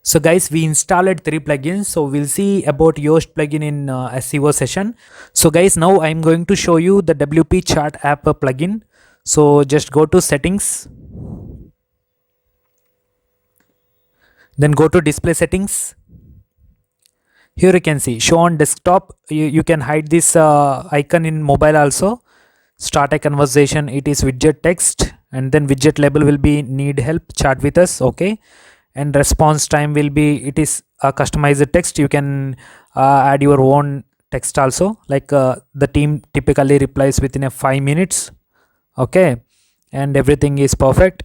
So guys, we installed 3 plugins. So we'll see about Yoast plugin in SEO session. So guys, now I'm going to show you the WP Chart app plugin. So just go to settings, then go to display settings. Here you can see show on desktop. You can hide this icon in mobile also. Start a conversation, it is widget text, and then widget label will be need help, chat with us. Okay, and response time will be, it is a customized text. You can add your own text also, like the team typically replies within a 5 minutes. Okay, and everything is perfect.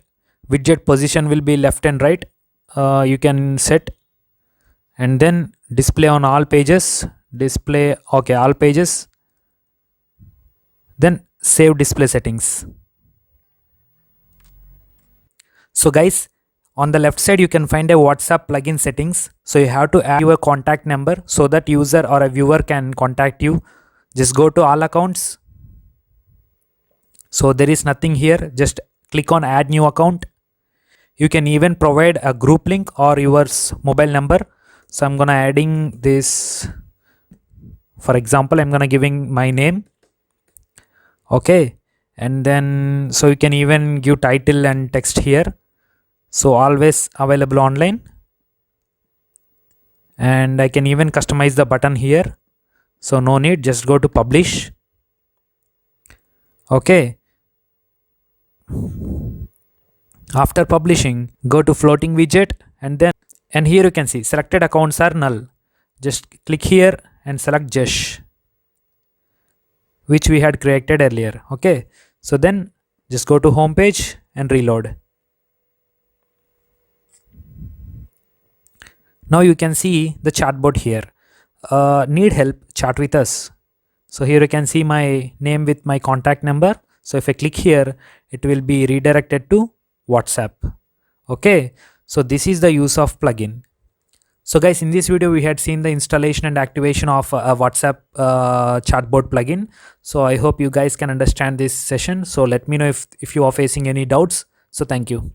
Widget position will be left and right, you can set, and then display on all pages, display, okay, all pages, then save display settings. So guys, on the left side you can find a WhatsApp plugin settings. So you have to add your contact number so that user or a viewer can contact you. Just go to all accounts. So there is nothing here, just click on add new account. You can even provide a group link or your mobile number. So I'm gonna adding this, for example I'm gonna giving my name. Okay, and then so you can even give title and text here. So always available online, and I can even customize the button here. So no need, just go to publish. Okay, after publishing, go to floating widget, and here you can see selected accounts are null. Just click here and select Jesh, which we had created earlier. Okay, so then just go to home page and reload. Now you can see the chatbot here. Need help, chat with us. So here you can see my name with my contact number. So if I click here, it will be redirected to WhatsApp. Okay, so this is the use of plugin. So guys, in this video we had seen the installation and activation of a WhatsApp chatbot plugin. So I hope you guys can understand this session. So let me know if you are facing any doubts. So thank you.